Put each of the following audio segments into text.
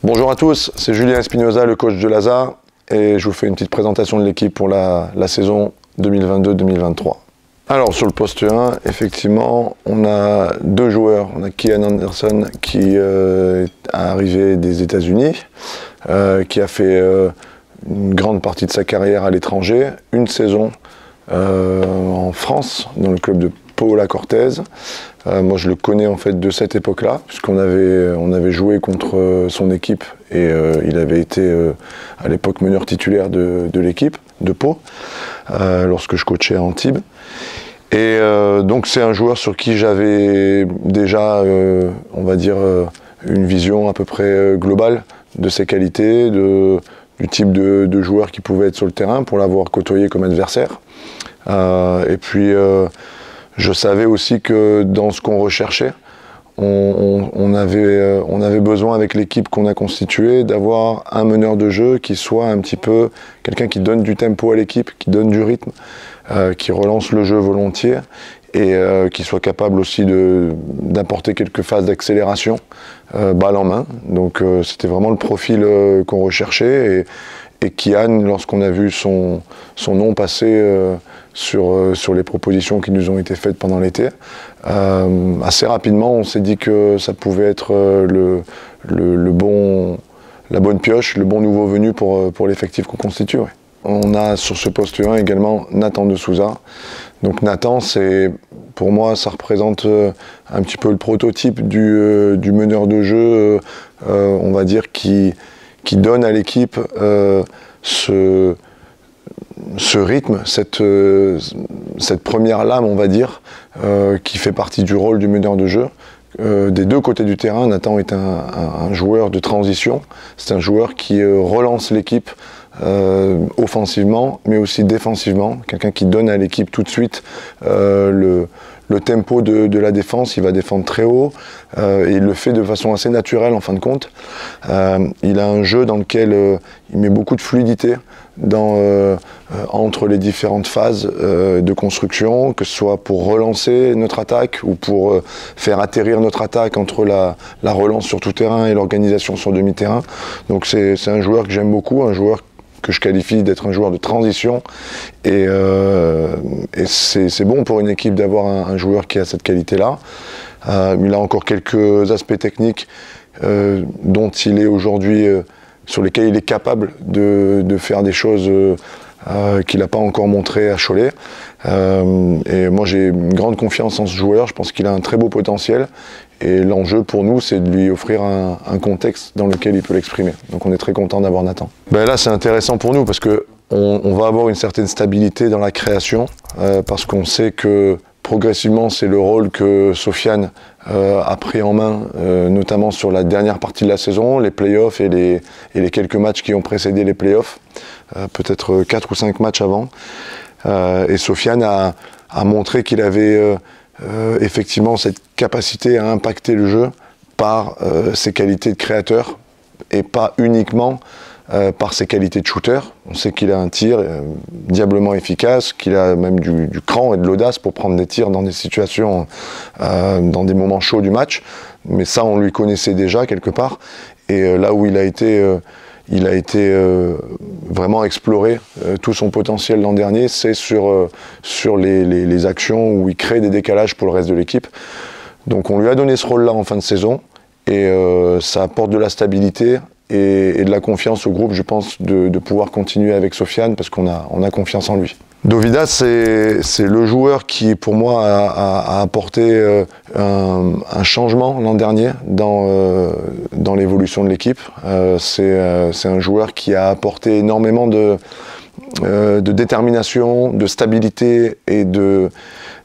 Bonjour à tous, c'est Julien Espinoza, le coach de l'ASA, et je vous fais une petite présentation de l'équipe pour la saison 2022-2023. Alors sur le poste 1, effectivement, on a deux joueurs. On a Kian Anderson qui est arrivé des États-Unis, qui a fait une grande partie de sa carrière à l'étranger, une saison en France, dans le club de Paola Cortez. Moi je le connais en fait de cette époque-là, puisqu'on avait joué contre son équipe et il avait été à l'époque meneur titulaire de l'équipe de Pau, lorsque je coachais à Antibes. Et donc c'est un joueur sur qui j'avais déjà, on va dire, une vision à peu près globale de ses qualités, du type de joueur qui pouvait être sur le terrain pour l'avoir côtoyé comme adversaire. Et puis je savais aussi que dans ce qu'on recherchait, on avait besoin avec l'équipe qu'on a constituée d'avoir un meneur de jeu qui soit un petit peu quelqu'un qui donne du tempo à l'équipe, qui donne du rythme, qui relance le jeu volontiers et qui soit capable aussi d'apporter quelques phases d'accélération, balle en main. Donc c'était vraiment le profil qu'on recherchait et Kian, lorsqu'on a vu son nom passer sur les propositions qui nous ont été faites pendant l'été, assez rapidement on s'est dit que ça pouvait être la bonne pioche, le bon nouveau venu pour l'effectif qu'on constitue. Ouais. On a sur ce poste 1 également Nathan de Souza. Donc Nathan, pour moi, ça représente un petit peu le prototype du meneur de jeu, on va dire, qui donne à l'équipe ce rythme, cette première lame, on va dire, qui fait partie du rôle du meneur de jeu. Des deux côtés du terrain, Nathan est un joueur de transition. C'est un joueur qui relance l'équipe offensivement, mais aussi défensivement. Quelqu'un qui donne à l'équipe tout de suite le tempo de la défense. Il va défendre très haut et il le fait de façon assez naturelle en fin de compte. Il a un jeu dans lequel il met beaucoup de fluidité entre les différentes phases de construction, que ce soit pour relancer notre attaque ou pour faire atterrir notre attaque entre la relance sur tout terrain et l'organisation sur demi-terrain. Donc c'est un joueur que j'aime beaucoup, un joueur que je qualifie d'être un joueur de transition et c'est bon pour une équipe d'avoir un joueur qui a cette qualité-là. Il a encore quelques aspects techniques dont il est aujourd'hui, sur lesquels il est capable de faire des choses qu'il n'a pas encore montré à Cholet. Et moi j'ai une grande confiance en ce joueur, je pense qu'il a un très beau potentiel. Et l'enjeu pour nous, c'est de lui offrir un contexte dans lequel il peut l'exprimer. Donc on est très content d'avoir Nathan. Ben là, c'est intéressant pour nous parce qu'on va avoir une certaine stabilité dans la création, parce qu'on sait que progressivement, c'est le rôle que Sofiane a pris en main, notamment sur la dernière partie de la saison, les playoffs et les quelques matchs qui ont précédé les playoffs, peut-être 4 ou 5 matchs avant. Et Sofiane a montré qu'il avait effectivement cette capacité à impacter le jeu par ses qualités de créateur et pas uniquement par ses qualités de shooter. On sait qu'il a un tir diablement efficace, qu'il a même du cran et de l'audace pour prendre des tirs dans des situations, dans des moments chauds du match. Mais ça, on lui connaissait déjà quelque part. Et là où il a été vraiment exploré tout son potentiel l'an dernier, c'est sur les actions où il crée des décalages pour le reste de l'équipe. Donc on lui a donné ce rôle-là en fin de saison et ça apporte de la stabilité et de la confiance au groupe, je pense, de pouvoir continuer avec Sofiane parce qu'on a confiance en lui. Dovidas, c'est le joueur qui, pour moi, a apporté un changement l'an dernier dans l'évolution de l'équipe. C'est un joueur qui a apporté énormément de détermination, de stabilité et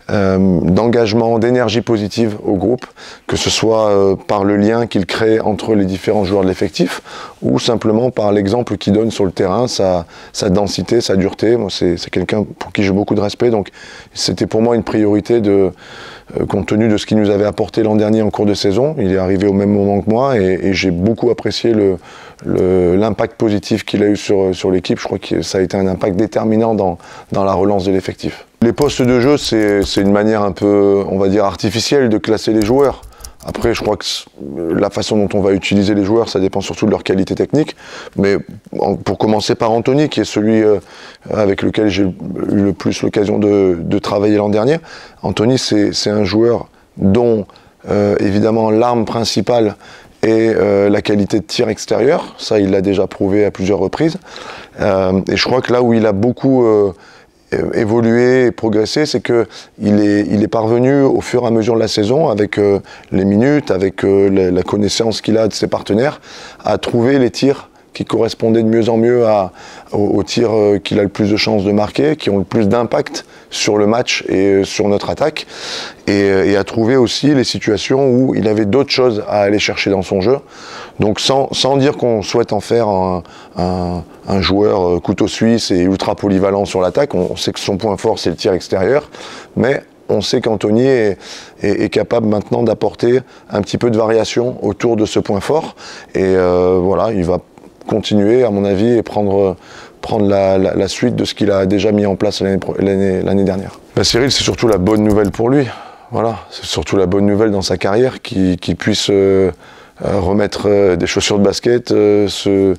d'engagement, d'énergie positive au groupe, que ce soit par le lien qu'il crée entre les différents joueurs de l'effectif ou simplement par l'exemple qu'il donne sur le terrain, sa densité, sa dureté. Moi, c'est quelqu'un pour qui j'ai beaucoup de respect, donc c'était pour moi une priorité compte tenu de ce qu'il nous avait apporté l'an dernier en cours de saison. Il est arrivé au même moment que moi et j'ai beaucoup apprécié l'impact positif qu'il a eu sur l'équipe. Je crois que ça a été un impact déterminant dans la relance de l'effectif. Les postes de jeu, c'est une manière un peu, on va dire, artificielle de classer les joueurs. Après, je crois que la façon dont on va utiliser les joueurs, ça dépend surtout de leur qualité technique. Mais pour commencer par Anthony, qui est celui avec lequel j'ai eu le plus l'occasion de travailler l'an dernier. Anthony, c'est un joueur dont, évidemment, l'arme principale est la qualité de tir extérieur. Ça, il l'a déjà prouvé à plusieurs reprises. Et je crois que là où il a beaucoup évolué et progressé, c'est qu'il est parvenu au fur et à mesure de la saison, avec les minutes, avec la connaissance qu'il a de ses partenaires, à trouver les tirs qui correspondaient de mieux en mieux aux tirs qu'il a le plus de chances de marquer, qui ont le plus d'impact sur le match et sur notre attaque, et à trouver aussi les situations où il avait d'autres choses à aller chercher dans son jeu. Donc sans dire qu'on souhaite en faire un joueur couteau suisse et ultra polyvalent sur l'attaque, on sait que son point fort c'est le tir extérieur, mais on sait qu'Anthony est capable maintenant d'apporter un petit peu de variation autour de ce point fort, et voilà, il va continuer à mon avis et prendre la suite de ce qu'il a déjà mis en place l'année dernière. Cyril, c'est surtout la bonne nouvelle pour lui, voilà, c'est surtout la bonne nouvelle dans sa carrière, qu'il puisse remettre des chaussures de basket, se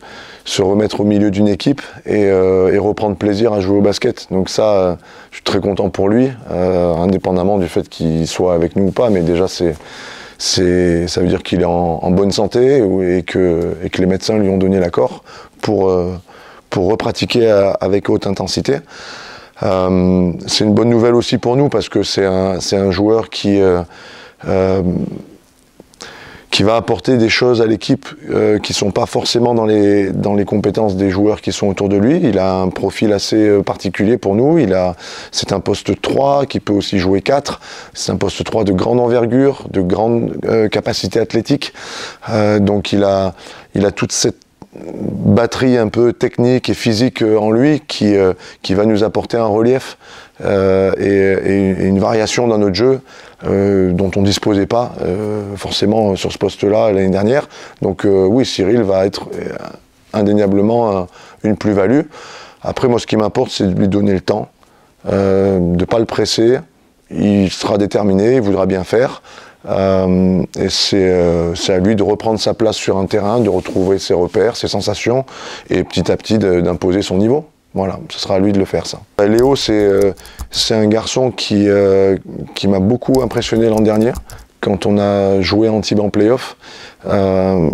remettre au milieu d'une équipe et reprendre plaisir à jouer au basket. Donc ça, je suis très content pour lui, indépendamment du fait qu'il soit avec nous ou pas, mais déjà ça veut dire qu'il est en bonne santé et que les médecins lui ont donné l'accord pour repratiquer avec haute intensité. C'est une bonne nouvelle aussi pour nous parce que c'est un joueur qui va apporter des choses à l'équipe qui ne sont pas forcément dans les compétences des joueurs qui sont autour de lui. Il a un profil assez particulier pour nous. C'est un poste 3 qui peut aussi jouer 4. C'est un poste 3 de grande envergure, de grande capacité athlétique. Donc il a toute cette batterie un peu technique et physique en lui qui va nous apporter un relief et une variation dans notre jeu dont on ne disposait pas forcément sur ce poste-là l'année dernière. Donc oui, Cyril va être indéniablement une plus-value. Après, moi, ce qui m'importe, c'est de lui donner le temps, de ne pas le presser. Il sera déterminé, il voudra bien faire. Et c'est à lui de reprendre sa place sur un terrain, de retrouver ses repères, ses sensations, et petit à petit d'imposer son niveau. Voilà, ce sera à lui de le faire, ça. Léo, c'est un garçon qui m'a beaucoup impressionné l'an dernier. Quand on a joué Antibes en play-off,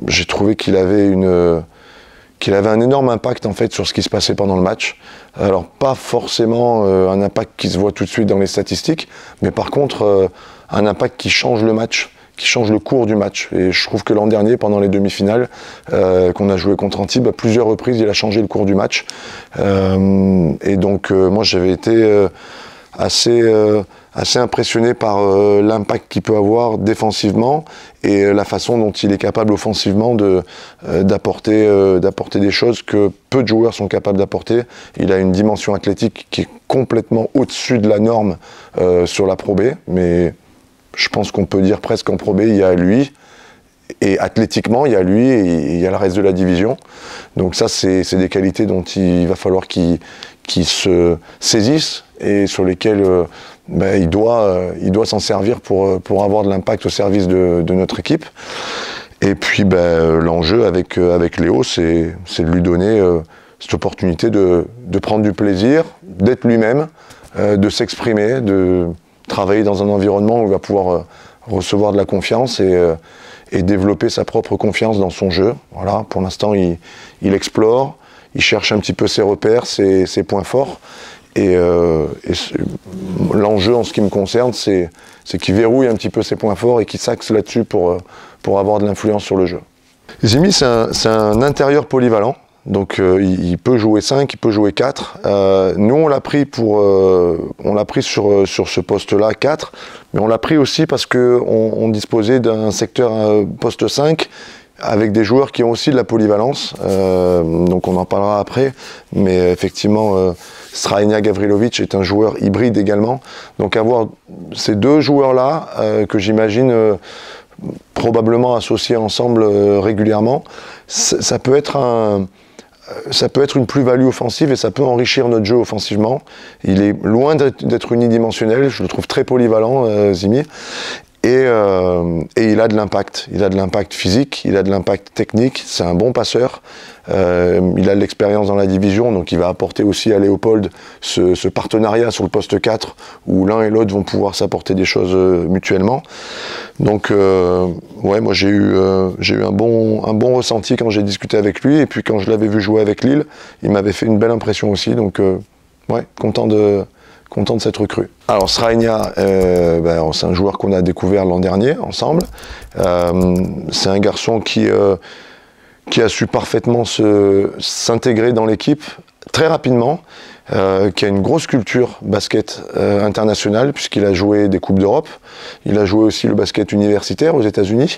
j'ai trouvé qu'il avait un énorme impact en fait sur ce qui se passait pendant le match. Alors pas forcément un impact qui se voit tout de suite dans les statistiques, mais par contre un impact qui change le match, qui change le cours du match. Et je trouve que l'an dernier, pendant les demi-finales qu'on a joué contre Antibes, à plusieurs reprises, il a changé le cours du match. Et donc moi j'avais été assez impressionné par l'impact qu'il peut avoir défensivement et la façon dont il est capable offensivement d'apporter des choses que peu de joueurs sont capables d'apporter. Il a une dimension athlétique qui est complètement au-dessus de la norme sur la Pro B, mais je pense qu'on peut dire presque qu'en Pro B, il y a lui, et athlétiquement, il y a lui et il y a le reste de la division. Donc ça, c'est des qualités dont il va falloir qu'il se saisisse et sur lesquelles il doit s'en servir pour avoir de l'impact au service de notre équipe. Et puis l'enjeu avec Léo, c'est de lui donner cette opportunité de prendre du plaisir, d'être lui-même, de s'exprimer, de travailler dans un environnement où il va pouvoir recevoir de la confiance et développer sa propre confiance dans son jeu. Voilà, pour l'instant, il explore, il cherche un petit peu ses repères, ses points forts. Et l'enjeu en ce qui me concerne, c'est qu'il verrouille un petit peu ses points forts et qu'il s'axe là-dessus pour avoir de l'influence sur le jeu. Zimi, c'est un intérieur polyvalent. Donc il peut jouer 5, il peut jouer 4. Nous on l'a pris sur ce poste-là 4, mais on l'a pris aussi parce qu'on disposait d'un secteur poste 5 avec des joueurs qui ont aussi de la polyvalence. Donc on en parlera après, mais effectivement Strajnia Gavrilovic est un joueur hybride également. Donc avoir ces deux joueurs-là que j'imagine probablement associés ensemble régulièrement, ça peut être une plus-value offensive et ça peut enrichir notre jeu offensivement. Il est loin d'être unidimensionnel, je le trouve très polyvalent, Zimi. Et il a de l'impact physique, il a de l'impact technique, c'est un bon passeur, il a de l'expérience dans la division, donc il va apporter aussi à Léopold ce partenariat sur le poste 4, où l'un et l'autre vont pouvoir s'apporter des choses mutuellement. Donc ouais, moi j'ai eu un bon ressenti quand j'ai discuté avec lui, et puis quand je l'avais vu jouer avec Lille, il m'avait fait une belle impression aussi, donc ouais, content de cette recrue. Alors Srainia, c'est un joueur qu'on a découvert l'an dernier ensemble. C'est un garçon qui a su parfaitement s'intégrer dans l'équipe très rapidement, qui a une grosse culture basket internationale, puisqu'il a joué des Coupes d'Europe. Il a joué aussi le basket universitaire aux États-Unis.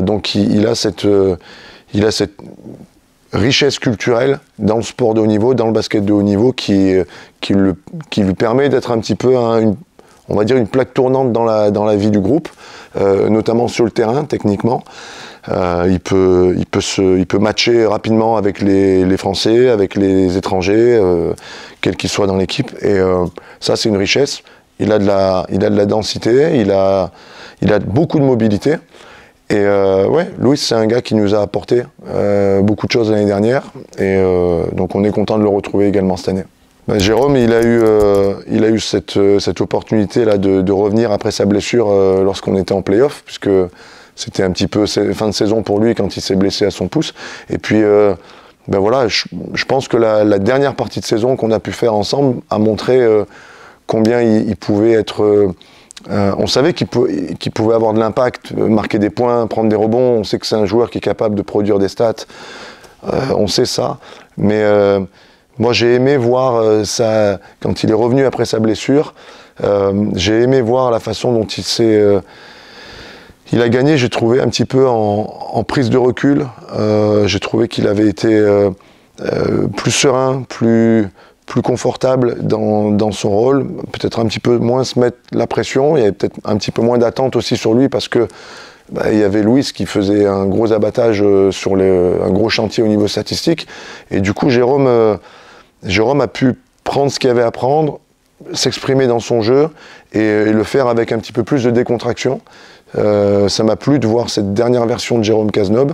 Donc il a cette richesse culturelle dans le sport de haut niveau, dans le basket de haut niveau, qui lui permet d'être un petit peu, on va dire, une plaque tournante dans la vie du groupe, notamment sur le terrain, techniquement. Il peut matcher rapidement avec les Français, avec les étrangers, quels qu'ils soient dans l'équipe. Et ça, c'est une richesse. Il a de la densité, il a beaucoup de mobilité. Et ouais, Louis, c'est un gars qui nous a apporté beaucoup de choses l'année dernière, et donc on est content de le retrouver également cette année. Jérôme, il a eu cette opportunité là de revenir après sa blessure lorsqu'on était en play-off, puisque c'était un petit peu fin de saison pour lui quand il s'est blessé à son pouce. Et puis voilà, je pense que la dernière partie de saison qu'on a pu faire ensemble a montré combien il pouvait être. On savait qu'il pouvait avoir de l'impact, marquer des points, prendre des rebonds. On sait que c'est un joueur qui est capable de produire des stats. On sait ça. Mais moi, j'ai aimé voir ça quand il est revenu après sa blessure. J'ai aimé voir la façon dont il a gagné, j'ai trouvé, un petit peu en prise de recul. J'ai trouvé qu'il avait été plus serein, plus confortable dans son rôle, peut-être un petit peu moins se mettre la pression, il y avait peut-être un petit peu moins d'attente aussi sur lui, parce que il y avait Louis qui faisait un gros abattage sur un gros chantier au niveau statistique, et du coup Jérôme a pu prendre ce qu'il y avait à prendre, s'exprimer dans son jeu, et le faire avec un petit peu plus de décontraction. Ça m'a plu de voir cette dernière version de Jérôme Cazeneuve,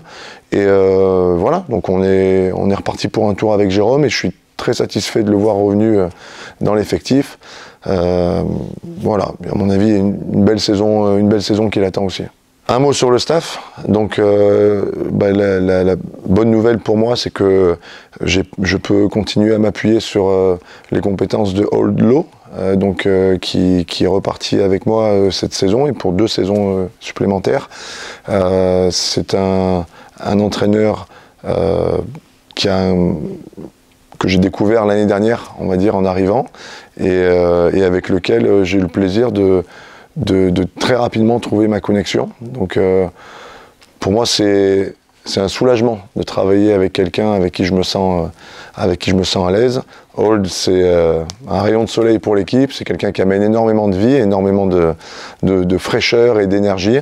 et voilà, donc on est reparti pour un tour avec Jérôme, et je suis très satisfait de le voir revenu dans l'effectif. Voilà, à mon avis, une belle saison qui l'attend aussi. Un mot sur le staff. Donc, la bonne nouvelle pour moi, c'est que je peux continuer à m'appuyer sur les compétences de Old Low, qui est reparti avec moi cette saison et pour 2 saisons supplémentaires. C'est un entraîneur que j'ai découvert l'année dernière, on va dire, en arrivant, et avec lequel j'ai eu le plaisir de très rapidement trouver ma connexion. Donc pour moi, c'est un soulagement de travailler avec quelqu'un avec qui je me sens à l'aise. Old, c'est un rayon de soleil pour l'équipe, c'est quelqu'un qui amène énormément de vie, énormément de fraîcheur et d'énergie.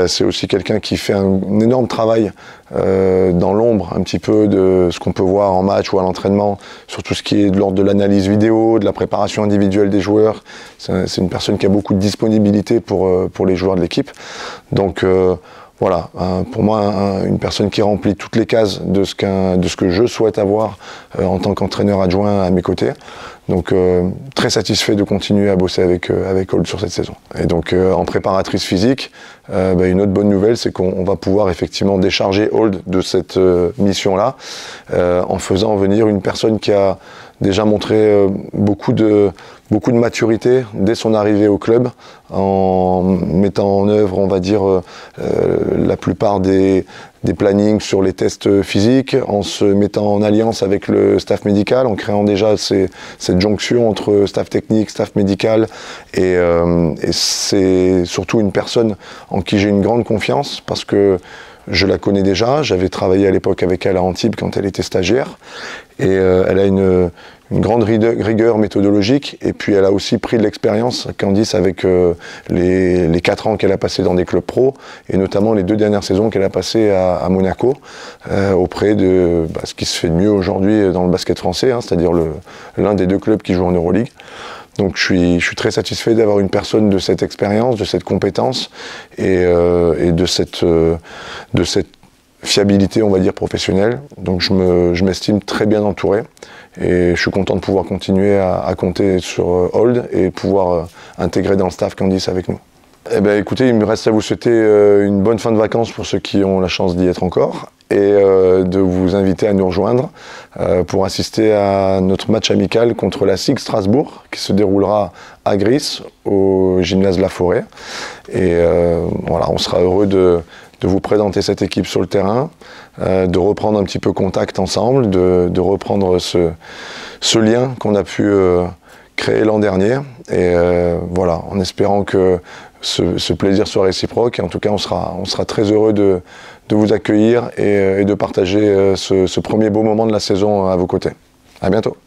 C'est aussi quelqu'un qui fait un énorme travail dans l'ombre, un petit peu de ce qu'on peut voir en match ou à l'entraînement, sur tout ce qui est de l'ordre de l'analyse vidéo, de la préparation individuelle des joueurs. C'est une personne qui a beaucoup de disponibilité pour les joueurs de l'équipe. Donc voilà, pour moi, une personne qui remplit toutes les cases de ce que je souhaite avoir en tant qu'entraîneur adjoint à mes côtés. Donc très satisfait de continuer à bosser avec Old sur cette saison. Et donc en préparatrice physique, une autre bonne nouvelle, c'est qu'on va pouvoir effectivement décharger Old de cette mission-là, en faisant venir une personne qui a déjà montré beaucoup de maturité dès son arrivée au club, en mettant en œuvre, on va dire, la plupart des plannings sur les tests physiques, en se mettant en alliance avec le staff médical, en créant déjà cette jonction entre staff technique, staff médical, et c'est surtout une personne en qui j'ai une grande confiance, parce que je la connais déjà, j'avais travaillé à l'époque avec elle à Antibes quand elle était stagiaire, et elle a une grande rigueur méthodologique, et puis elle a aussi pris de l'expérience, Candice, avec les 4 ans qu'elle a passé dans des clubs pro, et notamment les 2 dernières saisons qu'elle a passées à Monaco, auprès de ce qui se fait de mieux aujourd'hui dans le basket français, hein, c'est-à-dire l'un des 2 clubs qui joue en Euroleague. Donc je suis très satisfait d'avoir une personne de cette expérience, de cette compétence et de cette fiabilité, on va dire, professionnelle. Donc je m'estime très bien entouré et je suis content de pouvoir continuer à compter sur Hold et pouvoir intégrer dans le staff Candice avec nous. Eh bien, écoutez, il me reste à vous souhaiter une bonne fin de vacances pour ceux qui ont la chance d'y être encore et de vous inviter à nous rejoindre pour assister à notre match amical contre la SIG Strasbourg qui se déroulera à Gris au gymnase La Forêt. Et voilà, on sera heureux de vous présenter cette équipe sur le terrain, de reprendre un petit peu contact ensemble, de reprendre ce lien qu'on a pu créé l'an dernier et voilà, en espérant que ce plaisir soit réciproque. Et en tout cas, on sera très heureux de vous accueillir et de partager ce premier beau moment de la saison à vos côtés. À bientôt.